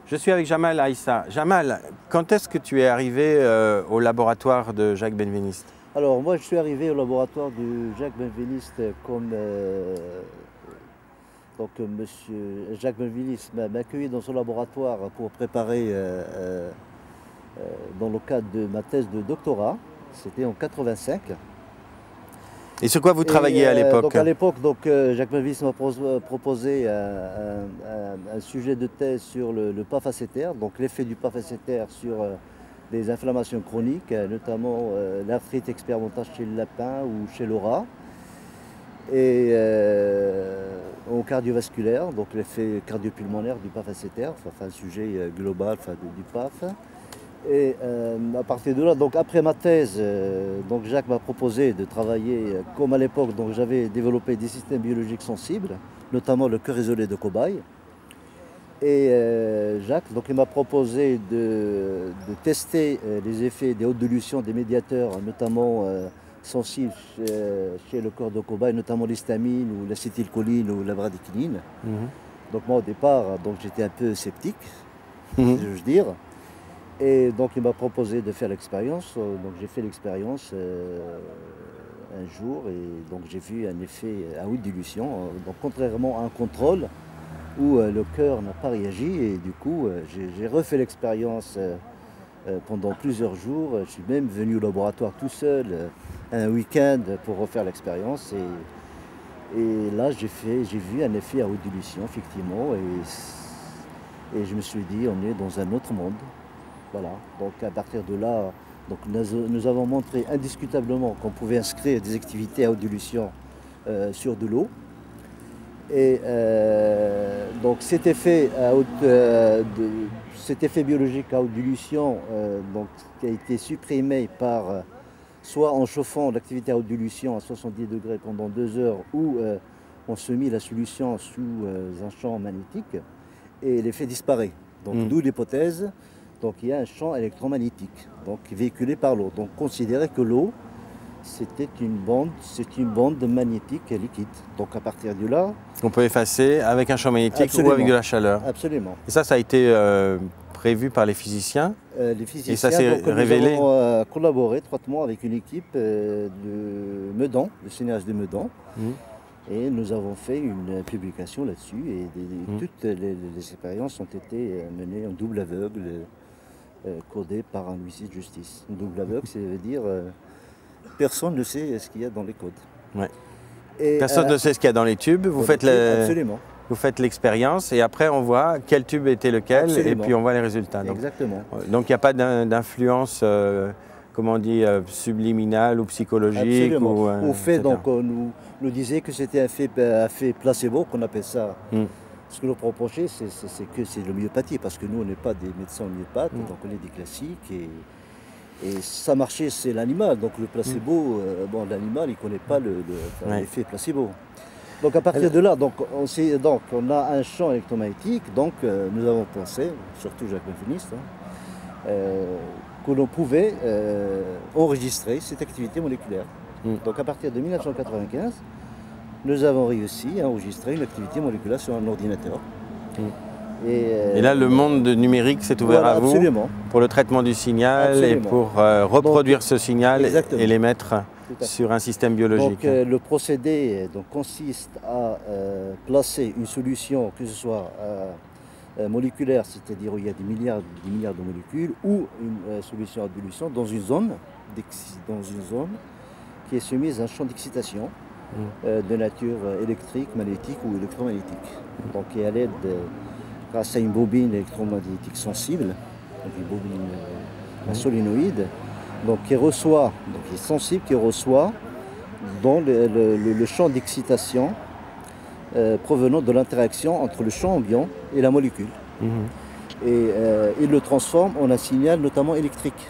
Je suis avec Jamal Aïssa. Jamal, quand est-ce que tu es arrivé au laboratoire de Jacques Benveniste? Alors moi je suis arrivé au laboratoire de Jacques Benveniste comme monsieur Jacques Benveniste m'a accueilli dans son laboratoire pour préparer dans le cadre de ma thèse de doctorat. C'était en 85. Et sur quoi vous travailliez à l'époque? Donc à l'époque, Jacques Benveniste m'a proposé un sujet de thèse sur le pas facétaire, donc l'effet du pas facétaire sur des inflammations chroniques, notamment l'arthrite expérimentale chez le lapin ou chez le rat, et au cardiovasculaire, donc l'effet cardiopulmonaire du pas facétaire, enfin un sujet global du PAF. Et à partir de là, donc après ma thèse, Jacques m'a proposé de travailler, comme à l'époque, j'avais développé des systèmes biologiques sensibles, notamment le cœur isolé de cobaye. Et Jacques, il m'a proposé de tester les effets des hautes dilutions des médiateurs, notamment sensibles chez le corps de cobaye, notamment l'histamine ou l'acétylcholine ou la bradykinin. Donc moi au départ, j'étais un peu sceptique, si je veux dire. Et donc il m'a proposé de faire l'expérience. Donc j'ai fait l'expérience un jour et donc j'ai vu un effet à haute dilution. Donc contrairement à un contrôle où le cœur n'a pas réagi, et du coup j'ai refait l'expérience pendant plusieurs jours. Je suis même venu au laboratoire tout seul un week-end pour refaire l'expérience. Et là j'ai vu un effet à haute dilution effectivement, et je me suis dit on est dans un autre monde. Voilà, donc à partir de là, nous avons montré indiscutablement qu'on pouvait inscrire des activités à haute dilution sur de l'eau. Et donc cet effet biologique à haute dilution qui a été supprimé par soit en chauffant l'activité à haute dilution à 70 degrés pendant 2 heures, ou on se mit la solution sous un champ magnétique et l'effet disparaît. Donc d'où l'hypothèse. Donc il y a un champ électromagnétique véhiculé par l'eau. Donc considérer que l'eau, c'est une bande magnétique liquide. Donc à partir de là... On peut effacer avec un champ magnétique ou avec de la chaleur. Absolument. Et ça a été prévu par les physiciens. Les physiciens, et ça s'est révélé. Nous avons collaboré étroitement avec une équipe de Medan, le CNRS de Medan. Et nous avons fait une publication là-dessus, et toutes les expériences ont été menées en double aveugle, codées par un huissier de justice. Un double aveugle, ça veut dire personne ne sait ce qu'il y a dans les codes. Ouais. Personne ne sait ce qu'il y a dans les tubes. Vous faites l'expérience et après on voit quel tube était lequel. Absolument. Et puis on voit les résultats. Exactement. Donc il n'y a pas d'influence, comment on dit, subliminale ou psychologique. Absolument. Au fait, nous disait que c'était un fait placebo, qu'on appelle ça. Ce que nous reprochait, c'est que c'est l'homéopathie, parce que nous, on n'est pas des médecins homéopathes, donc on est des classiques. Et ça marchait, c'est l'animal. Donc le placebo, l'animal, il ne connaît pas l'effet placebo. Donc à partir de là, on a un champ électromagnétique. Donc nous avons pensé, surtout Jacques Benveniste, que l'on pouvait enregistrer cette activité moléculaire. Donc à partir de 1995, nous avons réussi à enregistrer une activité moléculaire sur un ordinateur. Et là, le monde numérique s'est ouvert à vous pour le traitement du signal et pour reproduire ce signal et l'émettre sur un système biologique. Donc le procédé consiste à placer une solution, que ce soit moléculaire, c'est-à-dire où il y a des milliards de molécules, ou une solution à dilution dans une zone qui est soumise à un champ d'excitation de nature électrique, magnétique ou électromagnétique. Donc et à l'aide, grâce à une bobine électromagnétique sensible, donc une bobine, un solénoïde, qui est sensible, qui reçoit dans le champ d'excitation provenant de l'interaction entre le champ ambiant et la molécule. Et il le transforme en un signal notamment électrique.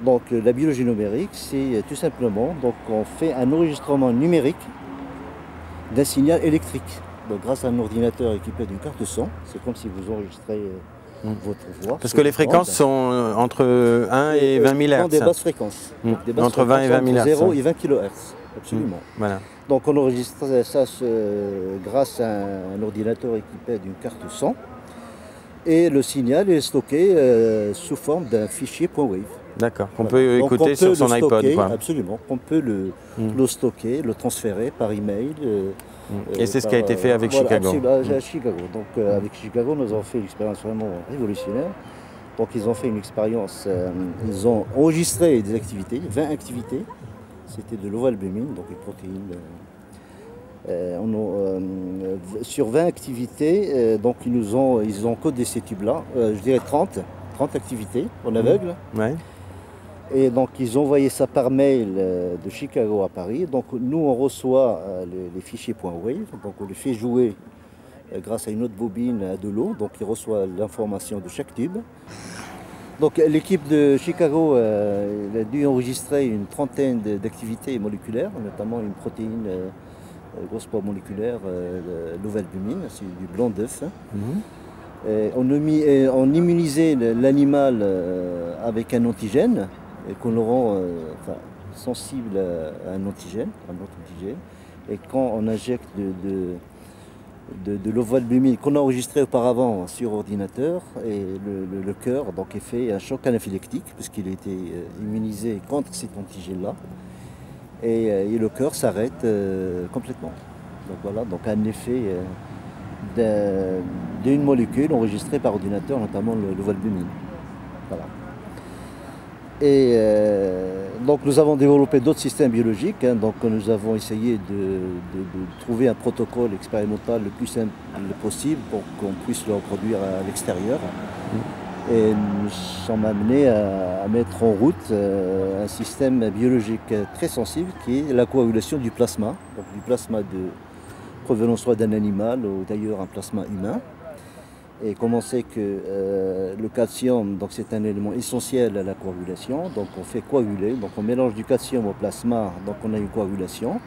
Donc la biologie numérique, c'est tout simplement, on fait un enregistrement numérique d'un signal électrique. Donc grâce à un ordinateur équipé d'une carte son, c'est comme si vous enregistrez votre voix. Parce que les fréquences sont entre 1 et 20 000 Hz. Des basses fréquences. Entre 20 et 20 000 Hz. 0 et 20 kHz, absolument. Voilà. Donc on enregistre ça grâce à un ordinateur équipé d'une carte son. Et le signal est stocké sous forme d'un fichier .wave. D'accord, qu'on peut écouter sur son iPod. Absolument, on peut le stocker, le transférer par email. Et c'est ce qui a été fait avec Chicago. À Chicago. Donc avec Chicago, nous avons fait une expérience vraiment révolutionnaire. Donc ils ont fait une expérience, ils ont enregistré des activités, 20 activités. C'était de l'ovalbumine, donc une protéine. Sur 20 activités, donc ils ont codé ces tubes-là, je dirais 30 activités en aveugle. Ouais. Et donc ils ont envoyé ça par mail de Chicago à Paris. Donc nous on reçoit les fichiers .wave, donc on les fait jouer grâce à une autre bobine de l'eau, donc il reçoit l'information de chaque tube. Donc l'équipe de Chicago a dû enregistrer une trentaine d'activités moléculaires, notamment une protéine grosse poids moléculaire, l'ovalbumine, c'est du blanc d'œuf. On immunisait l'animal avec un antigène, qu'on le rend sensible à un antigène, Et quand on injecte de l'ovalbumine qu'on a enregistré auparavant sur ordinateur, et le cœur donc est fait un choc anaphylactique puisqu'il a été immunisé contre cet antigène-là, et le cœur s'arrête complètement. Donc voilà, donc un effet d'une molécule enregistrée par ordinateur, notamment l'ovalbumine. Voilà. Et donc nous avons développé d'autres systèmes biologiques, donc nous avons essayé de trouver un protocole expérimental le plus simple possible pour qu'on puisse le reproduire à l'extérieur. Et nous sommes amenés à mettre en route un système biologique très sensible qui est la coagulation du plasma, donc du plasma provenant soit d'un animal ou d'ailleurs un plasma humain. Et comme on sait que le calcium, donc c'est un élément essentiel à la coagulation, donc on fait coaguler, donc on mélange du calcium au plasma, donc on a une coagulation,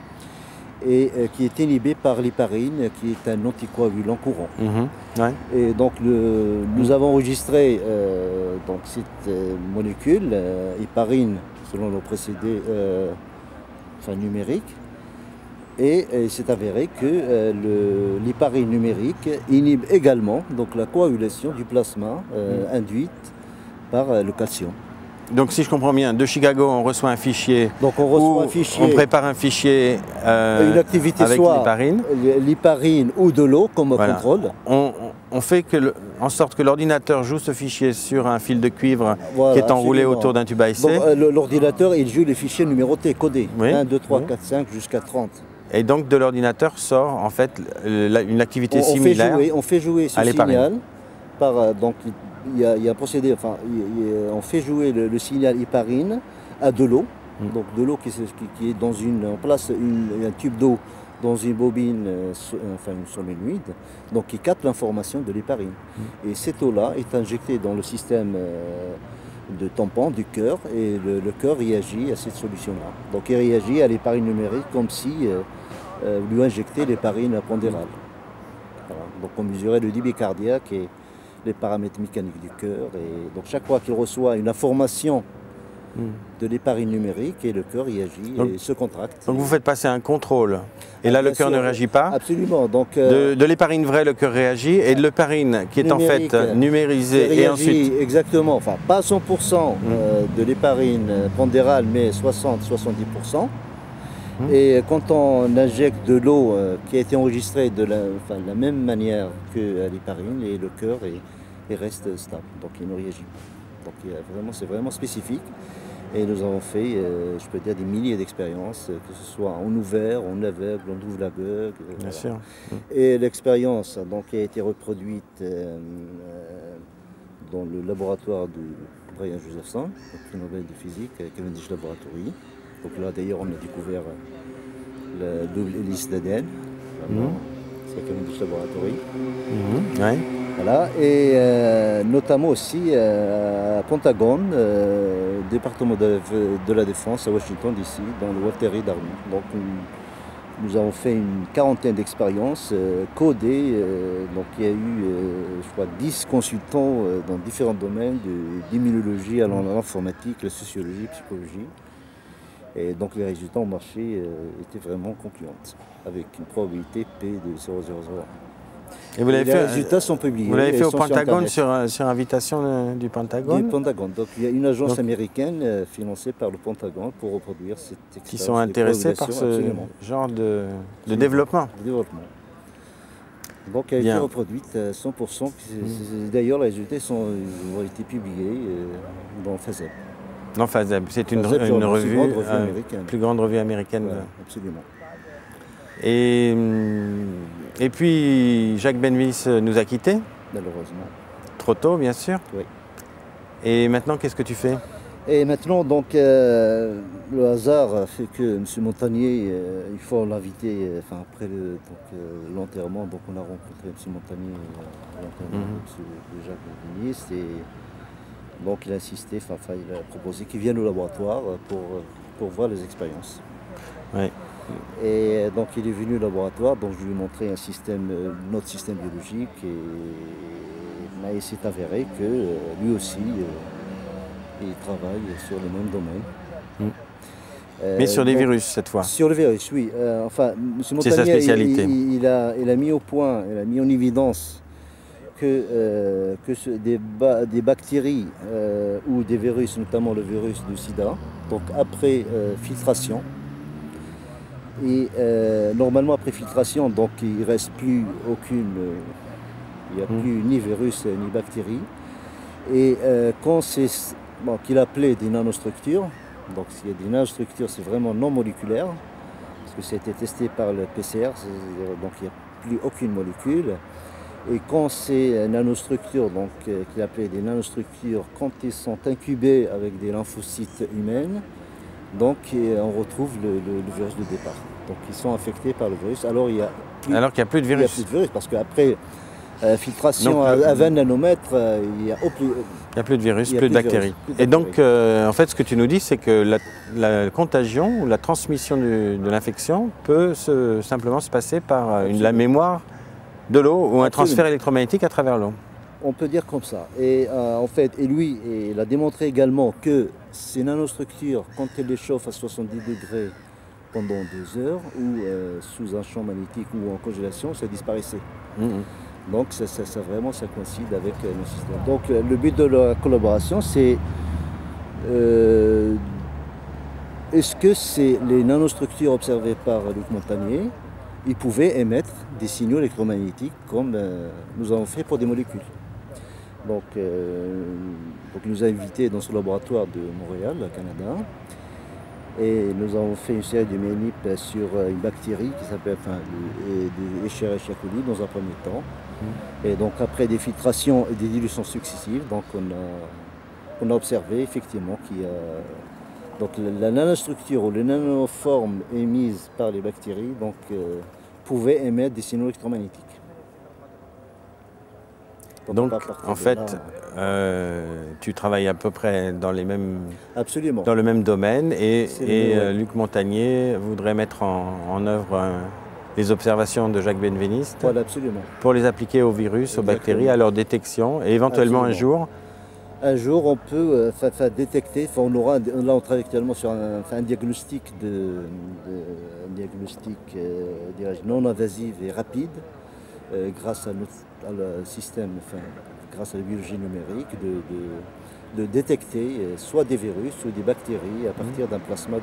et qui est inhibée par l'héparine, qui est un anticoagulant courant. Ouais. Et donc nous avons enregistré donc cette molécule, héparine, selon nos procédés numériques. Et il s'est avéré que l'héparine numérique inhibe également donc, la coagulation du plasma induite par le calcium. Donc si je comprends bien, de Chicago on reçoit un fichier, donc on prépare un fichier une activité avec l'héparine. L'héparine ou de l'eau comme contrôle. On fait en sorte que l'ordinateur joue ce fichier sur un fil de cuivre qui est enroulé autour d'un tube à essai. L'ordinateur il joue les fichiers numérotés, codés, 1, 2, 3, 4, 5 jusqu'à 30. Et donc de l'ordinateur sort en fait une activité similaire. On fait jouer ce signal par donc il y a un procédé, on fait jouer le signal héparine à de l'eau, donc de l'eau qui est dans on place un tube d'eau dans une bobine, une solénoïde, donc qui capte l'information de l'héparine. Et cette eau-là est injectée dans le système de tampon du cœur, et le cœur réagit à cette solution-là. Donc il réagit à l'héparine numérique comme si lui injectait l'héparine pondérale. Voilà. Donc on mesurait le débit cardiaque et les paramètres mécaniques du cœur. Et donc chaque fois qu'il reçoit une information de l'héparine numérique, et le cœur réagit et se contracte. Donc vous faites passer un contrôle, et là le cœur ne réagit pas. Absolument. Donc, de l'héparine vraie, le cœur réagit, et de l'héparine qui est en fait numérisée et ensuite... Exactement, enfin pas 100% de l'héparine pondérale, mais 60-70%. Et quand on injecte de l'eau qui a été enregistrée de la même manière que l'héparine, et le cœur reste stable, donc il ne réagit pas. Donc c'est vraiment spécifique. Et nous avons fait, je peux dire, des milliers d'expériences, que ce soit en ouvert, en aveugle, en double aveugle. Bien sûr. Et l'expérience a été reproduite dans le laboratoire de Brian Josephson, prix Nobel de physique, Cavendish Laboratory. Donc là, d'ailleurs, on a découvert la double hélice d'ADN. C'est Cavendish Laboratory. Ouais. Voilà. Et notamment aussi à Pentagon, département de la Défense à Washington DC, dans le Walter Reed Army. Donc nous avons fait une quarantaine d'expériences codées. Donc il y a eu, je crois, 10 consultants dans différents domaines, d'immunologie à l'informatique, la sociologie, la psychologie. Et donc les résultats au marché étaient vraiment concluants, avec une probabilité P de 0,001. Et vous l'avez fait, les résultats sont publiés. Vous l'avez fait au Pentagone, sur invitation du Pentagone? Du Pentagone. Donc il y a une agence américaine financée par le Pentagone pour reproduire cette expérience. Qui sont intéressés par ce genre de développement. Donc elle a été reproduite à 100%. D'ailleurs, les résultats ont été publiés dans FASEB. Dans FASEB, c'est une revue, plus grande revue américaine. Ouais, absolument. Et puis Jacques Benveniste nous a quittés. Malheureusement. Trop tôt, bien sûr. Oui. Et maintenant, qu'est-ce que tu fais? Et maintenant, donc, le hasard fait que M. Montagnier, il faut l'inviter, enfin, après l'enterrement, donc on a rencontré M. Montagnier à l'enterrement de Jacques Benveniste, et donc il a insisté, enfin, il a proposé qu'il vienne au laboratoire pour voir les expériences. Oui. Et donc il est venu au laboratoire, donc je lui ai montré notre système biologique, et c'est avéré que lui aussi, il travaille sur le même domaine. Mais sur les virus cette fois? Sur le virus, oui. Enfin, M. Montagnier, c'est sa spécialité. Il a mis au point, il a mis en évidence que des bactéries ou des virus, notamment le virus du sida, donc après filtration, et normalement après filtration, donc il ne reste plus il n'y a plus ni virus ni bactéries. Et quand c'est qu'il appelait des nanostructures, donc s'il y a des nanostructures, c'est vraiment non moléculaire, parce que ça a été testé par le PCR, donc il n'y a plus aucune molécule. Et quand ces nanostructures, donc qu'il appelait des nanostructures, quand ils sont incubés avec des lymphocytes humaines, donc on retrouve le virus de départ. Donc ils sont infectés par le virus. Alors qu'il n'y a plus de virus. Il n'y a plus de virus, parce qu'après filtration à 20 nanomètres, il n'y a plus de virus, plus de bactéries. Et donc, en fait, ce que tu nous dis, c'est que la contagion ou la transmission de l'infection peut simplement se passer par la mémoire de l'eau ou un transfert électromagnétique à travers l'eau. On peut dire comme ça. Et en fait, lui, il a démontré également que ces nanostructures, quand elles les chauffent à 70 degrés pendant 2 heures, ou sous un champ magnétique ou en congélation, ça disparaissait. Donc ça coïncide avec le système. Donc le but de la collaboration, c'est est-ce que les nanostructures observées par Luc Montagnier, ils pouvaient émettre des signaux électromagnétiques comme nous avons fait pour des molécules. Donc il nous a invités dans ce laboratoire de Montréal, au Canada. Et nous avons fait une série de ménip sur une bactérie qui s'appelle des Escherichia coli dans un premier temps. Et donc après des filtrations et des dilutions successives, donc on a observé effectivement qu'il y a donc la nanostructure ou les nanoformes émises par les bactéries pouvaient émettre des signaux électromagnétiques. Donc en fait, tu travailles à peu près dans le même domaine et Luc Montagnier voudrait mettre en œuvre les observations de Jacques Benveniste pour les appliquer aux virus, aux bactéries, à leur détection et éventuellement un jour on peut détecter, là on travaille actuellement sur un diagnostic non invasif et rapide grâce à le système, grâce à la biologie numérique, de détecter soit des virus ou des bactéries à partir d'un plasma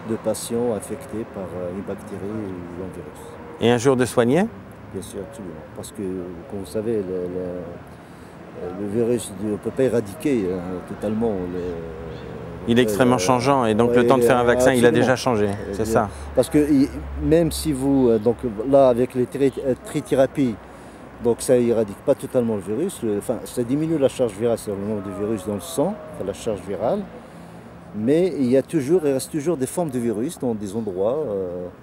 de patients infectés par une bactérie ou un virus. Et un jour de soigner? Bien sûr, absolument. Parce que, comme vous savez, le virus, on ne peut pas éradiquer totalement. Il est extrêmement changeant et donc le temps de faire un vaccin, il a déjà changé, c'est ça. Parce que même si vous, donc là avec les trithérapies, donc ça n'éradique pas totalement le virus, ça diminue la charge virale, c'est-à-dire le nombre de virus dans le sang, la charge virale, mais il reste toujours des formes de virus dans des endroits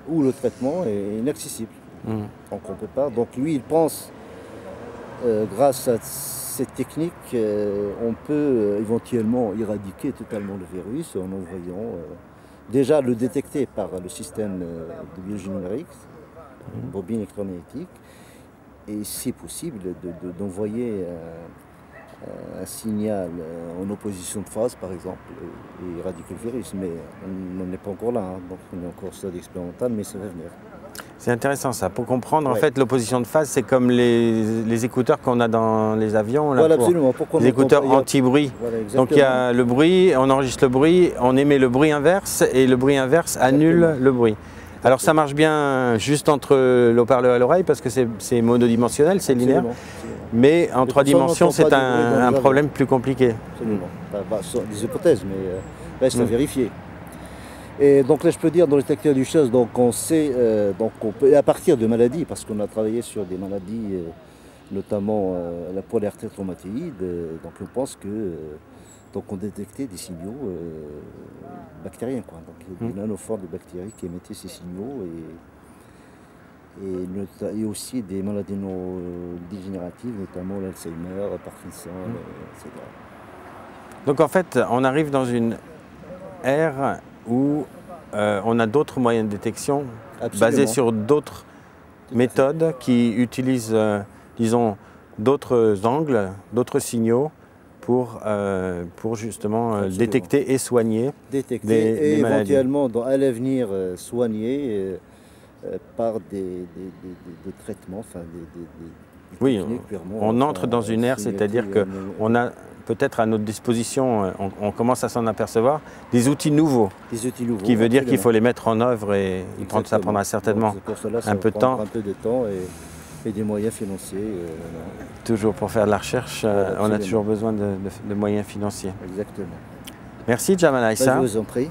où le traitement est inaccessible. Donc on peut pas. Donc lui il pense, grâce à cette technique, on peut éventuellement éradiquer totalement le virus en envoyant déjà le détecter par le système de biologie numérique, bobine électromagnétique, et si possible d'envoyer un signal en opposition de phase par exemple et éradiquer le virus. Mais on n'en est pas encore là, donc on est encore au stade expérimental, mais ça va venir. C'est intéressant ça. Pour comprendre, en fait, l'opposition de phase, c'est comme les écouteurs qu'on a dans les avions. Là, voilà, absolument. Les écouteurs anti-bruit. Voilà, donc il y a le bruit, on enregistre le bruit, on émet le bruit inverse et le bruit inverse annule le bruit. Alors ça marche bien juste entre l'haut-parleur et l'oreille parce que c'est monodimensionnel, c'est linéaire. Mais en 3 dimensions, c'est un problème plus compliqué. Absolument. Des hypothèses, mais reste à vérifier. Et donc là, je peux dire, dans les détecteurs du chose, donc on sait, donc on peut, à partir de maladies, parce qu'on a travaillé sur des maladies, notamment la polyarthrite rhumatoïde, donc on pense que donc on détectait des signaux bactériens, quoi. Donc des nanoformes de bactéries qui émettaient ces signaux et aussi des maladies dégénératives, notamment l'Alzheimer, Parkinson, etc. Donc en fait, on arrive dans une ère où on a d'autres moyens de détection basés sur d'autres méthodes qui utilisent, disons, d'autres angles, d'autres signaux pour justement détecter et soigner et éventuellement à l'avenir soigner par des traitements, enfin des oui, on entre dans une ère, c'est-à-dire qu'on a peut-être à notre disposition, on commence à s'en apercevoir, des outils nouveaux. Des outils nouveaux. Qui veut dire qu'il faut les mettre en œuvre et ça prendra certainement un peu de temps. Un peu de temps et des moyens financiers. Toujours pour faire de la recherche, on a toujours besoin de moyens financiers. Exactement. Merci Jamal Aïssa. Je vous en prie.